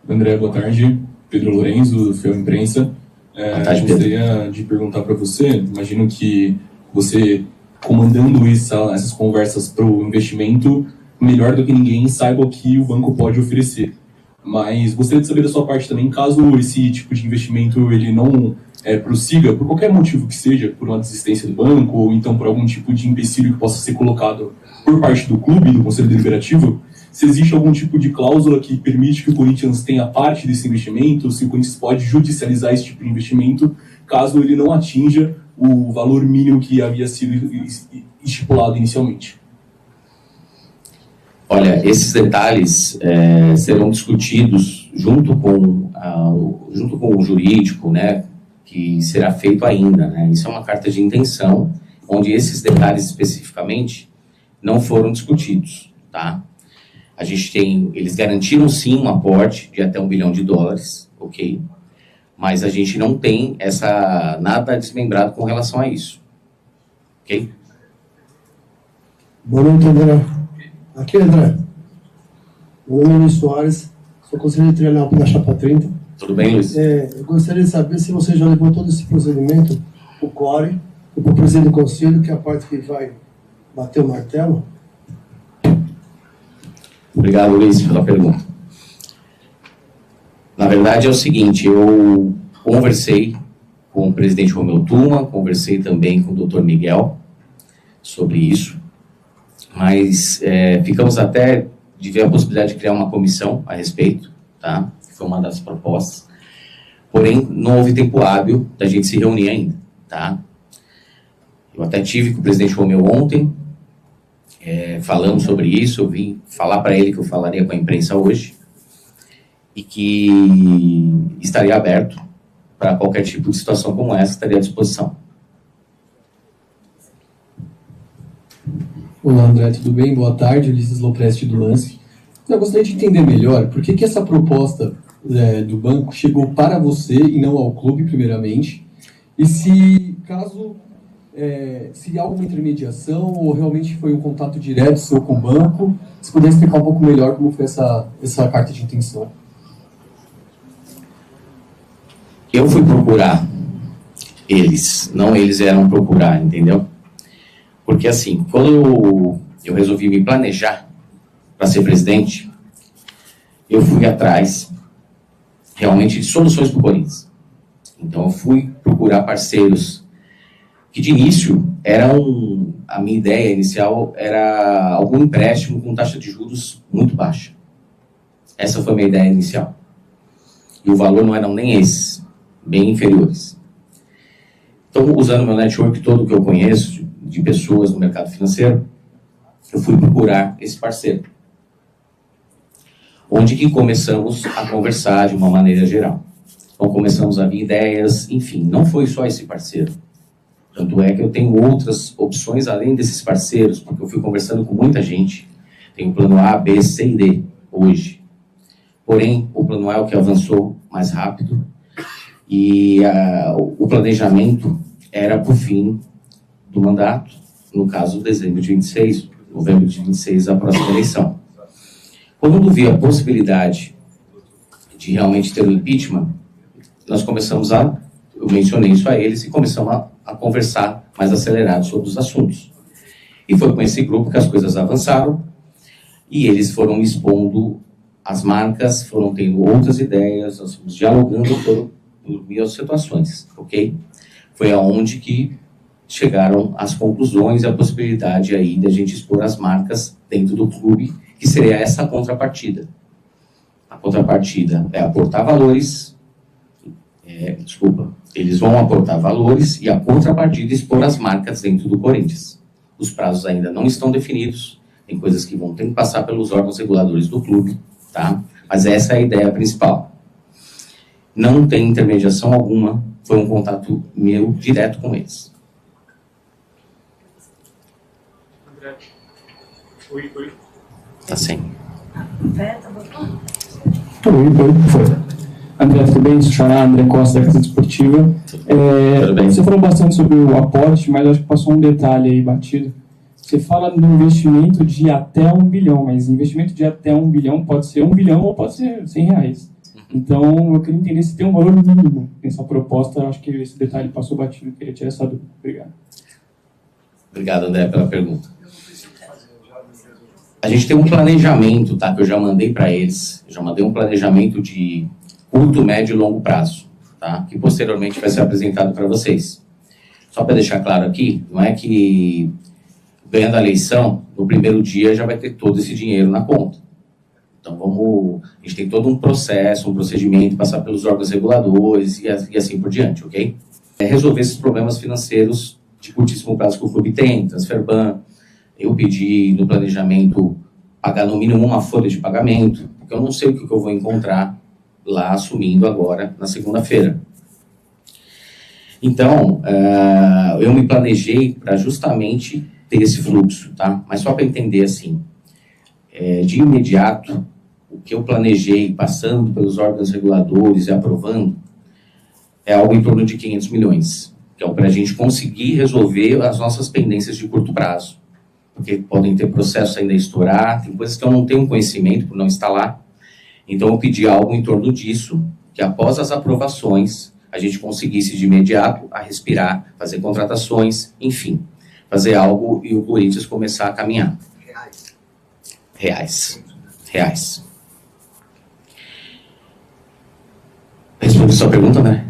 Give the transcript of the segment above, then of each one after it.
André, boa tarde. Pedro Lorenzo, do Fiel Imprensa. Boa tarde, gostaria de perguntar para você, imagino que você, comandando essas conversas para o investimento, melhor do que ninguém saiba o que o banco pode oferecer. Mas gostaria de saber da sua parte também, caso esse tipo de investimento ele não prossiga, por qualquer motivo que seja, por uma desistência do banco, ou então por algum tipo de empecilho que possa ser colocado por parte do clube, do Conselho Deliberativo, se existe algum tipo de cláusula que permite que o Corinthians tenha parte desse investimento, se o Corinthians pode judicializar esse tipo de investimento, caso ele não atinja o valor mínimo que havia sido estipulado inicialmente. Olha, esses detalhes serão discutidos junto com o jurídico, né, que será feito ainda, né? Isso é uma carta de intenção, onde esses detalhes especificamente não foram discutidos, tá? A gente eles garantiram sim um aporte de até $1 bilhão, ok? Mas a gente não tem nada desmembrado com relação a isso, ok? Boa noite, André. Aqui, André. Meu nome é Luiz Soares, sou conselheiro de treinamento da Chapa 30. Tudo bem, Luiz? Eu gostaria de saber se você já levou todo esse procedimento para o CORE, para o presidente do conselho, que é a parte que vai bater o martelo. Obrigado, Luiz, pela pergunta. Na verdade, é o seguinte, eu conversei com o presidente Romeu Tuma, conversei também com o Dr. Miguel sobre isso, mas ficamos até de ver a possibilidade de criar uma comissão a respeito, tá? Foi uma das propostas. Porém, não houve tempo hábil da gente se reunir ainda, tá? Eu até tive com o presidente Romeu ontem, falamos sobre isso, eu vim falar para ele que eu falaria com a imprensa hoje e que estaria aberto para qualquer tipo de situação como essa, estaria à disposição. Olá, André, tudo bem? Boa tarde, Ulisses Lopresti do Lance. Eu gostaria de entender melhor por que essa proposta do banco chegou para você e não ao clube, primeiramente, e se há alguma intermediação ou realmente foi um contato direto seu com o banco, se puder explicar um pouco melhor como foi essa carta de intenção. Eu fui procurar eles, não eles vieram procurar, entendeu? Porque assim, quando eu resolvi me planejar para ser presidente, eu fui atrás realmente de soluções para o Corinthians. Então eu fui procurar parceiros que de início a minha ideia inicial era algum empréstimo com taxa de juros muito baixa. Essa foi a minha ideia inicial. E o valor não eram nem esses, bem inferiores. Então, usando meu network todo que eu conheço, de pessoas no mercado financeiro, eu fui procurar esse parceiro. Onde que começamos a conversar de uma maneira geral. Então, começamos a vir ideias, enfim, não foi só esse parceiro. Tanto é que eu tenho outras opções além desses parceiros, porque eu fui conversando com muita gente. Tenho o plano A, B, C e D hoje. Porém, o plano A é o que avançou mais rápido e o planejamento era para o fim do mandato, no caso, dezembro de 26, novembro de 26, a próxima eleição. Quando eu vi a possibilidade de realmente ter o impeachment, nós começamos eu mencionei isso a eles e começamos a conversar mais acelerado sobre os assuntos. E foi com esse grupo que as coisas avançaram e eles foram expondo as marcas, foram tendo outras ideias, nós fomos dialogando por minhas situações, ok? Foi aonde que chegaram as conclusões e a possibilidade aí de a gente expor as marcas dentro do clube, que seria essa contrapartida. A contrapartida é aportar valores, eles vão aportar valores e a contrapartida é expor as marcas dentro do Corinthians. Os prazos ainda não estão definidos, tem coisas que vão ter que passar pelos órgãos reguladores do clube, tá? Mas essa é a ideia principal. Não tem intermediação alguma, foi um contato meu direto com eles. André. Oi. Tá sem. André, tudo bem? Sou Xará, André Costa, da Casa Desportiva. Tudo bem. Você falou bastante sobre o aporte, mas acho que passou um detalhe aí batido. Você fala do investimento de até 1 bilhão, mas investimento de até 1 bilhão pode ser 1 bilhão ou pode ser R$100. Então, eu queria entender se tem um valor mínimo nessa proposta. Eu acho que esse detalhe passou batido. Eu queria tirar essa dúvida. Obrigado. Obrigado, André, pela pergunta. A gente tem um planejamento, tá, que eu já mandei para eles. Eu já mandei um planejamento de curto, médio e longo prazo, tá, que posteriormente vai ser apresentado para vocês. Só para deixar claro aqui, não é que ganhando a eleição, no primeiro dia já vai ter todo esse dinheiro na conta. Então, a gente tem todo um processo, um procedimento, passar pelos órgãos reguladores e assim por diante, ok? Resolver esses problemas financeiros de curtíssimo prazo que o clube tem, Transferban. Eu pedi no planejamento pagar no mínimo uma folha de pagamento, porque eu não sei o que eu vou encontrar lá assumindo agora na segunda-feira. Então, eu me planejei para justamente ter esse fluxo, tá? Mas só para entender assim, de imediato, o que eu planejei passando pelos órgãos reguladores e aprovando é algo em torno de 500 milhões, que é para a gente conseguir resolver as nossas pendências de curto prazo. Porque podem ter processos ainda a estourar, tem coisas que eu não tenho conhecimento por não estar lá. Então eu pedi algo em torno disso, que após as aprovações, a gente conseguisse de imediato a respirar, fazer contratações, enfim, fazer algo e o Corinthians começar a caminhar. Reais. Responde a sua pergunta, né?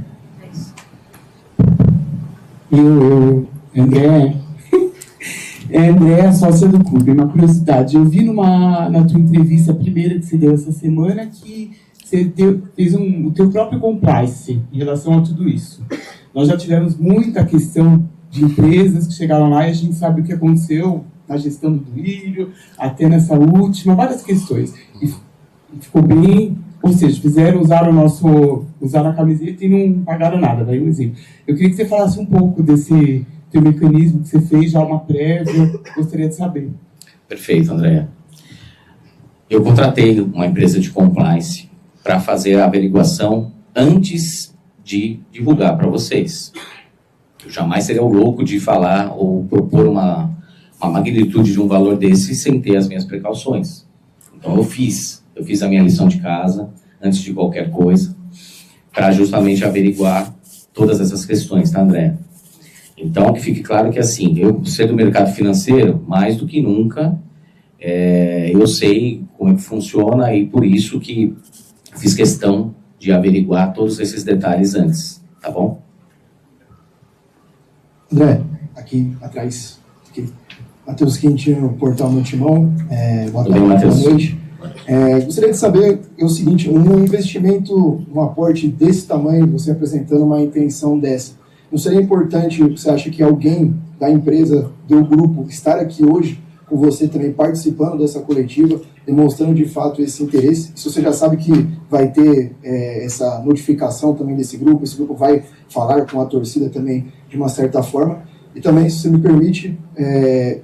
André, sócia do clube. Uma curiosidade, eu vi na tua entrevista, a primeira que você deu essa semana, que você fez o teu próprio compliance em relação a tudo isso. Nós já tivemos muita questão de empresas que chegaram lá e a gente sabe o que aconteceu na gestão do Duílio, até nessa última, várias questões. E ficou bem, ou seja, usaram a camiseta e não pagaram nada, daí um exemplo. Eu queria que você falasse um pouco desse teu mecanismo que você fez, já uma prévia, gostaria de saber. Perfeito, Andréa. Eu contratei uma empresa de compliance para fazer a averiguação antes de divulgar para vocês. Eu jamais seria o louco de falar ou propor uma magnitude de um valor desse sem ter as minhas precauções. Então eu fiz a minha lição de casa antes de qualquer coisa para justamente averiguar todas essas questões, tá, André? Então, que fique claro que, assim, eu, ser do mercado financeiro, mais do que nunca, eu sei como é que funciona e por isso que fiz questão de averiguar todos esses detalhes antes, tá bom? André, aqui atrás, Matheus Quintino, Portal Multimão, boa tarde, boa noite. Gostaria de saber o seguinte, um investimento, um aporte desse tamanho, você apresentando uma intenção dessa, não seria importante, você acha que alguém da empresa, do grupo, estar aqui hoje com você também participando dessa coletiva, demonstrando de fato esse interesse? Se você já sabe que vai ter essa notificação também desse grupo, esse grupo vai falar com a torcida também de uma certa forma. E também, se você me permite,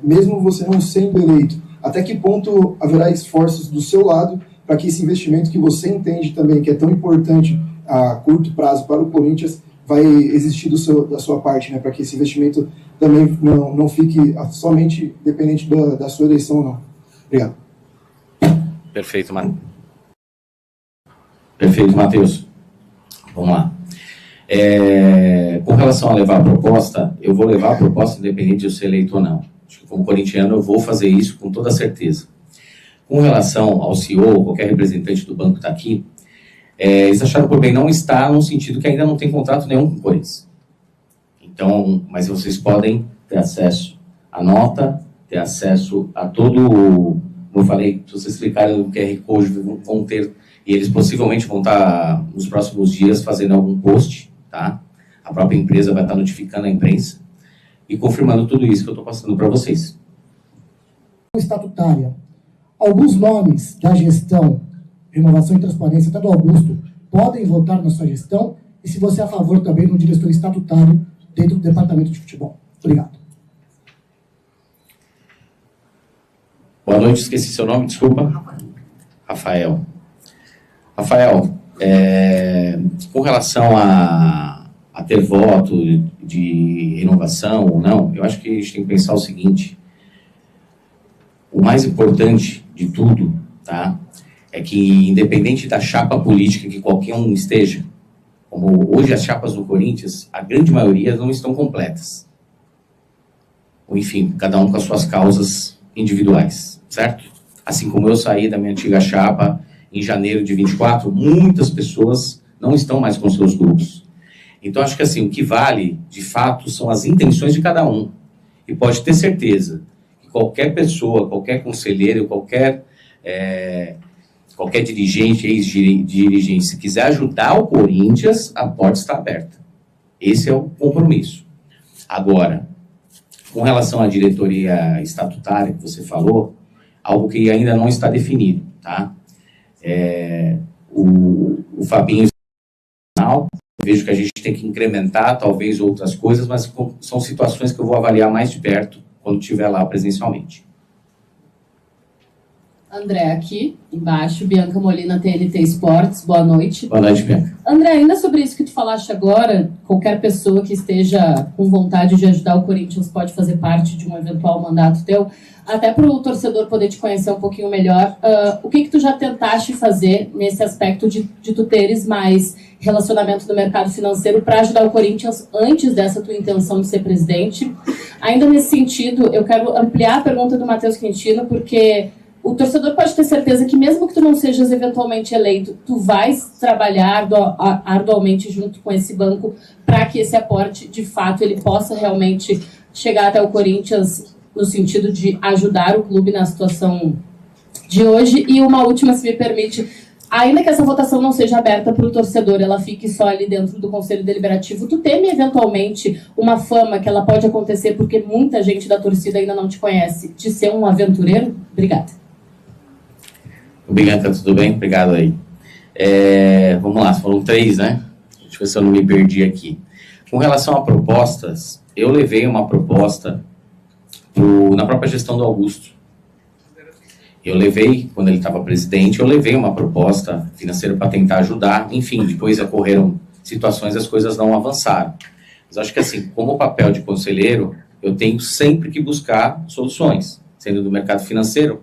mesmo você não sendo eleito, até que ponto haverá esforços do seu lado para que esse investimento que você entende também que é tão importante a curto prazo para o Corinthians vai existir da sua parte, né, para que esse investimento também não fique somente dependente da sua eleição ou não. Obrigado. Perfeito, Matheus. Vamos lá. Com relação a levar a proposta, eu vou levar a proposta independente de eu ser eleito ou não. Acho que como corintiano eu vou fazer isso com toda certeza. Com relação ao CEO, qualquer representante do banco está aqui, eles acharam por bem não estar no sentido que ainda não tem contrato nenhum com o Corinthians. Então, mas vocês podem ter acesso à nota, ter acesso a todo, como eu falei, se vocês clicarem no QR Code, vão ter, e eles possivelmente vão estar nos próximos dias fazendo algum post, tá? A própria empresa vai estar notificando a imprensa e confirmando tudo isso que eu estou passando para vocês. Estatutária. Alguns nomes da gestão Renovação e Transparência, até do Augusto, podem votar na sua gestão, e se você é a favor também do diretor estatutário dentro do departamento de futebol. Obrigado. Boa noite, esqueci seu nome, desculpa. Rafael. Com relação a ter voto de renovação ou não, eu acho que a gente tem que pensar o seguinte, o mais importante de tudo, tá? é que, independente da chapa política que qualquer um esteja, como hoje as chapas do Corinthians, a grande maioria não estão completas. Ou, enfim, cada um com as suas causas individuais, certo? Assim como eu saí da minha antiga chapa em janeiro de 24, muitas pessoas não estão mais com seus grupos. Então, acho que assim, o que vale, de fato, são as intenções de cada um. E pode ter certeza que qualquer pessoa, qualquer conselheiro, qualquer dirigente, ex-dirigente, se quiser ajudar o Corinthians, a porta está aberta. Esse é o compromisso. Agora, com relação à diretoria estatutária que você falou, algo que ainda não está definido, tá? O Fabinho, eu vejo que a gente tem que incrementar talvez outras coisas, mas são situações que eu vou avaliar mais de perto quando estiver lá presencialmente. André aqui, embaixo, Bianca Molina, TNT Esportes, boa noite. Boa noite, Bianca. André, ainda sobre isso que tu falaste agora, qualquer pessoa que esteja com vontade de ajudar o Corinthians pode fazer parte de um eventual mandato teu, até para o torcedor poder te conhecer um pouquinho melhor. O que tu já tentaste fazer nesse aspecto de tu teres mais relacionamento no mercado financeiro para ajudar o Corinthians antes dessa tua intenção de ser presidente? Ainda nesse sentido, eu quero ampliar a pergunta do Matheus Quintino, porque o torcedor pode ter certeza que mesmo que tu não sejas eventualmente eleito, tu vais trabalhar arduamente junto com esse banco para que esse aporte, de fato, ele possa realmente chegar até o Corinthians no sentido de ajudar o clube na situação de hoje. E uma última, se me permite, ainda que essa votação não seja aberta para o torcedor, ela fique só ali dentro do Conselho Deliberativo, tu teme eventualmente uma fama que ela pode acontecer porque muita gente da torcida ainda não te conhece, de ser um aventureiro? Obrigada. Bianca, tudo bem? Obrigado aí. Vamos lá, foram 3, né? Deixa eu ver se eu não me perdi aqui. Com relação a propostas, eu levei uma proposta na própria gestão do Augusto. Eu levei, quando ele estava presidente, eu levei uma proposta financeira para tentar ajudar. Enfim, depois ocorreram situações e as coisas não avançaram. Mas acho que assim, como papel de conselheiro, eu tenho sempre que buscar soluções. Sendo do mercado financeiro,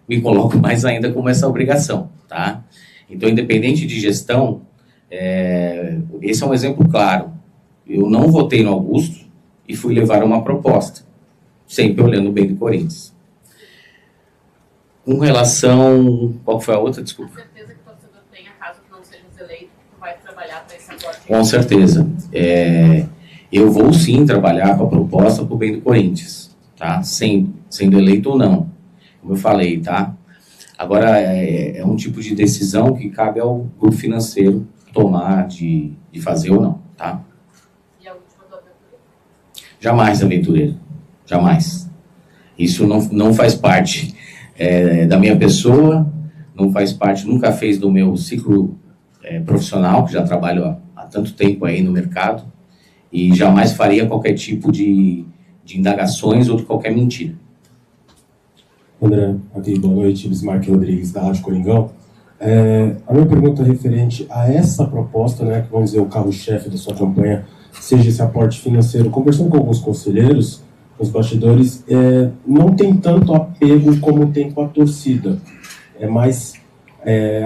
me coloco mais ainda como essa obrigação, tá? Então, independente de gestão, esse é um exemplo claro. Eu não votei no Augusto e fui levar uma proposta, sempre olhando o bem do Corinthians. Com relação... Qual foi a outra? Desculpa. Com certeza que o torcedor tenha, caso que não seja eleito, tu vai trabalhar para esse acordo. Com certeza. Eu vou sim trabalhar com a proposta para o bem do Corinthians, tá? Sendo eleito ou não. Como eu falei, tá? Agora, é um tipo de decisão que cabe ao grupo financeiro tomar de fazer ou não, tá? E a última do aventureiro? Jamais aventureiro. Jamais. Isso não faz parte da minha pessoa, não faz parte, nunca fez do meu ciclo profissional, que já trabalho há tanto tempo aí no mercado, e jamais faria qualquer tipo de indagações ou de qualquer mentira. André, aqui, boa noite, Bismarck Rodrigues, da Rádio Coringão. A minha pergunta é referente a essa proposta, né, que vamos dizer o carro-chefe da sua campanha, seja esse aporte financeiro. Conversando com alguns conselheiros, os bastidores, não tem tanto apego como tem com a torcida. É mais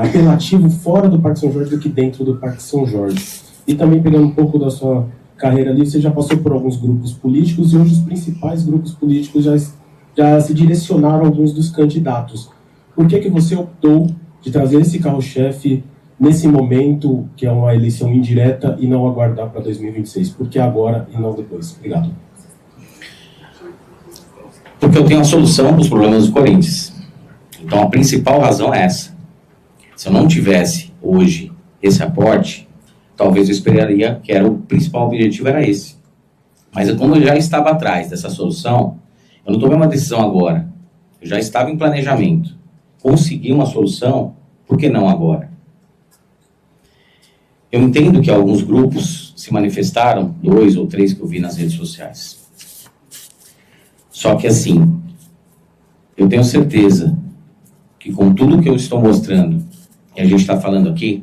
apelativo fora do Parque São Jorge do que dentro do Parque São Jorge. E também pegando um pouco da sua carreira ali, você já passou por alguns grupos políticos e hoje os principais grupos políticos já se direcionaram a alguns dos candidatos. Por que você optou de trazer esse carro-chefe nesse momento, que é uma eleição indireta, e não aguardar para 2026? Por que agora e não depois? Obrigado. Porque eu tenho a solução para os problemas do Corinthians. Então, a principal razão é essa. Se eu não tivesse hoje esse aporte, talvez eu esperaria que o principal objetivo era esse. Mas como eu já estava atrás dessa solução, eu não tomei uma decisão agora. Eu já estava em planejamento. Consegui uma solução, por que não agora? Eu entendo que alguns grupos se manifestaram, 2 ou 3 que eu vi nas redes sociais. Só que assim, eu tenho certeza que com tudo que eu estou mostrando, e a gente está falando aqui,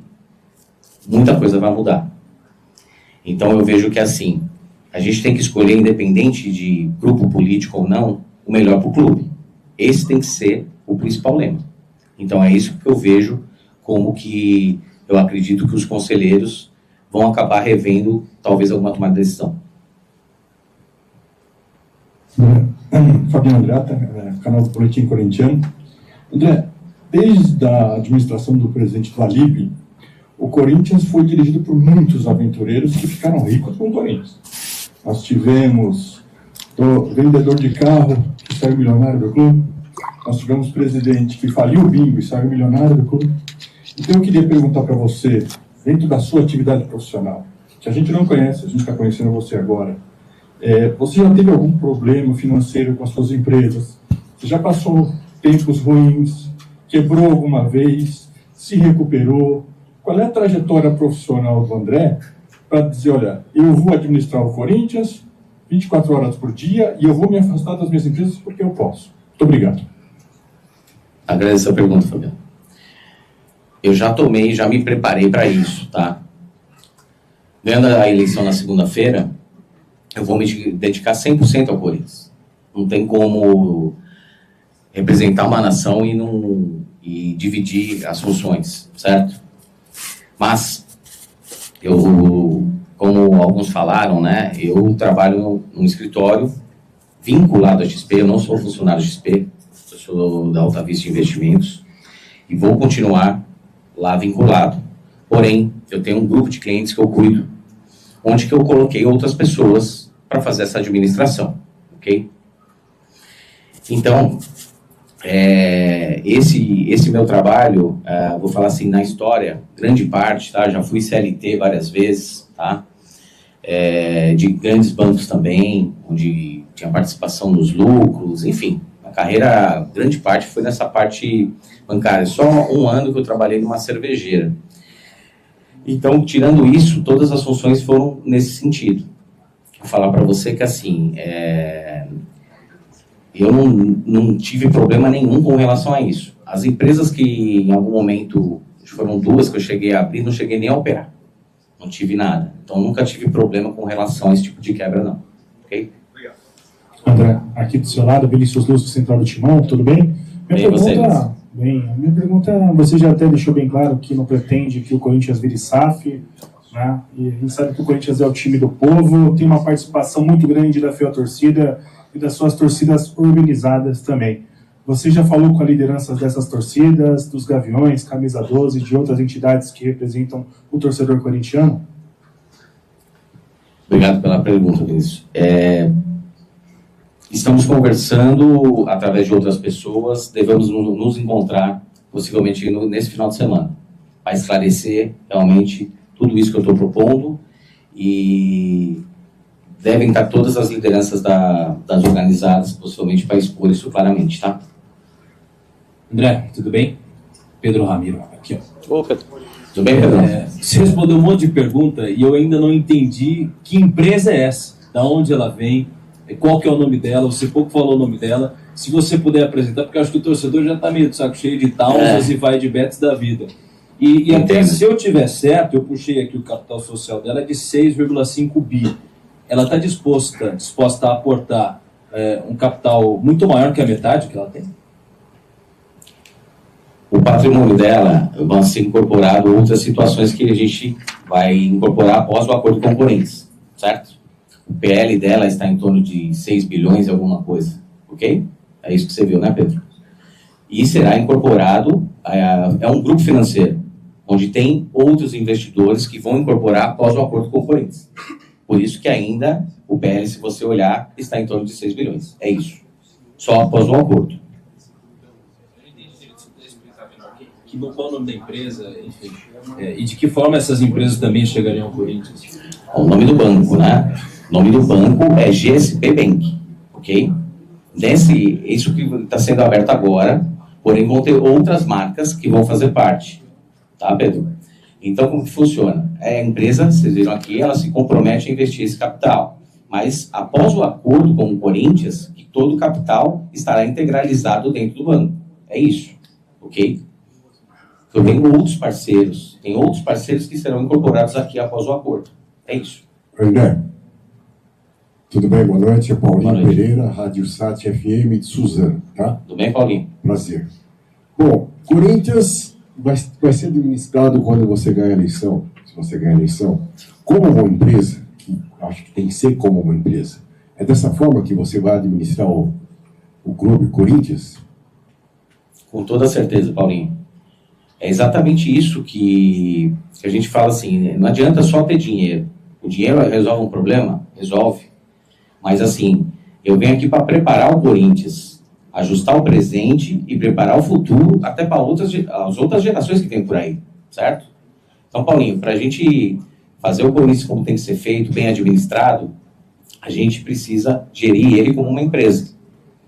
muita coisa vai mudar. Então eu vejo que assim, a gente tem que escolher, independente de grupo político ou não, o melhor para o clube. Esse tem que ser o principal lema. Então é isso que eu vejo como que eu acredito que os conselheiros vão acabar revendo talvez alguma tomada de decisão. Fabiano Andrata, canal do Boletim Corintiano. André, desde a administração do presidente Valib, o Corinthians foi dirigido por muitos aventureiros que ficaram ricos com o Corinthians. Nós tivemos o vendedor de carro que saiu milionário do clube, nós tivemos presidente que faliu o bingo e saiu milionário do clube. Então eu queria perguntar para você, dentro da sua atividade profissional, que a gente não conhece, a gente está conhecendo você agora, você já teve algum problema financeiro com as suas empresas? Você já passou tempos ruins? Quebrou alguma vez? Se recuperou? Qual é a trajetória profissional do André para dizer, olha, eu vou administrar o Corinthians 24 horas por dia e eu vou me afastar das minhas empresas porque eu posso? Muito obrigado. Agradeço a pergunta, Fabiano. Eu já me preparei para isso, tá? Ganhando a eleição na segunda-feira, eu vou me dedicar 100% ao Corinthians. Não tem como representar uma nação e dividir as funções, certo? Mas, como alguns falaram, né, eu trabalho num escritório vinculado à XP, eu não sou funcionário da XP, eu sou da Alta Vista Investimentos, e vou continuar lá vinculado. Porém, eu tenho um grupo de clientes que eu cuido, onde que eu coloquei outras pessoas para fazer essa administração, ok? Então, esse meu trabalho, vou falar assim, na história, grande parte, tá? Já fui CLT várias vezes, tá? De grandes bancos também, onde tinha participação nos lucros, enfim, a carreira, grande parte foi nessa parte bancária. Só um ano que eu trabalhei numa cervejeira. Então, tirando isso, todas as funções foram nesse sentido. Vou falar para você que, assim, eu não tive problema nenhum com relação a isso. As empresas que, em algum momento, foram duas que eu cheguei a abrir, não cheguei nem a operar. Não tive nada. Então, nunca tive problema com relação a esse tipo de quebra, não. Ok? Obrigado. André, aqui do seu lado, Vinícius Luz, do Central do Timão, tudo bem? Minha pergunta, você já até deixou bem claro que não pretende que o Corinthians vire SAF, né? E a gente sabe que o Corinthians é o time do povo, tem uma participação muito grande da fiel torcida e das suas torcidas organizadas também. Você já falou com a liderança dessas torcidas, dos Gaviões, Camisa 12 e de outras entidades que representam o torcedor corintiano? Obrigado pela pergunta, Vinícius. Estamos conversando através de outras pessoas, devemos nos encontrar possivelmente nesse final de semana, para esclarecer realmente tudo isso que eu estou propondo, e devem estar todas as lideranças das organizadas, possivelmente, para expor isso claramente, tá? André, tudo bem? Pedro Ramiro, aqui, ó. Ô, Pedro. Tudo bem, Pedro? Você respondeu um monte de pergunta e eu ainda não entendi que empresa é essa, da onde ela vem, qual que é o nome dela, você pouco falou o nome dela, se você puder apresentar, porque eu acho que o torcedor já está meio de saco cheio de tausas e vai de betes da vida. E até se eu tiver certo, eu puxei aqui o capital social dela, é de 6,5 bi. Ela está disposta a aportar um capital muito maior que a metade que ela tem? O patrimônio dela vai ser incorporado outras situações que a gente vai incorporar após o acordo com o Corinthians, certo? O PL dela está em torno de 6 bilhões e alguma coisa, ok? É isso que você viu, né, Pedro? E será incorporado, é um grupo financeiro, onde tem outros investidores que vão incorporar após o acordo com o Corinthians. Por isso que ainda o PL, se você olhar, está em torno de 6 bilhões. É isso. Só após o acordo. Qual o nome da empresa, enfim, e de que forma essas empresas também chegariam ao Corinthians? O nome do banco, né? O nome do banco é GSP Bank, ok? Isso que está sendo aberto agora, porém vão ter outras marcas que vão fazer parte, tá, Pedro? Então, como que funciona? A empresa, vocês viram aqui, ela se compromete a investir esse capital, mas após o acordo com o Corinthians, que todo o capital estará integralizado dentro do banco. É isso, ok? Eu tenho outros parceiros que serão incorporados aqui após o acordo. É isso. André, tudo bem? Boa noite. É Paulinho Pereira, Rádio Sat FM de Suzano, tá? Tudo bem, Paulinho? Prazer. Bom, Corinthians vai ser administrado quando você ganha a eleição, se você ganha a eleição, como uma empresa, que acho que tem que ser como uma empresa. É dessa forma que você vai administrar o clube Corinthians? Com toda certeza, Paulinho. É exatamente isso que a gente fala assim, não adianta só ter dinheiro. O dinheiro resolve um problema? Resolve. Mas assim, eu venho aqui para preparar o Corinthians, ajustar o presente e preparar o futuro até para as outras gerações que vêm por aí, certo? Então, Paulinho, para a gente fazer o Corinthians como tem que ser feito, bem administrado, a gente precisa gerir ele como uma empresa.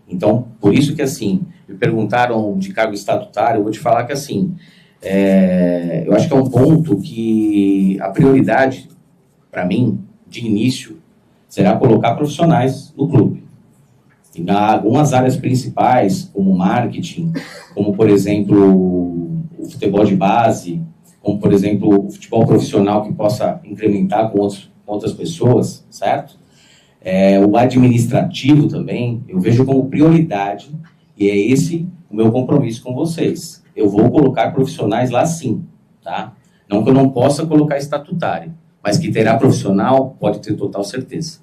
Então, por isso que assim, me perguntaram de cargo estatutário, eu vou te falar que assim, eu acho que é um ponto que a prioridade, para mim, de início, será colocar profissionais no clube. Em algumas áreas principais, como marketing, como, por exemplo, o futebol de base, como, por exemplo, o futebol profissional que possa incrementar com outras pessoas, certo? O administrativo também, eu vejo como prioridade, e é esse o meu compromisso com vocês. Eu vou colocar profissionais lá sim, tá? Não que eu não possa colocar estatutário, mas que terá profissional, pode ter total certeza.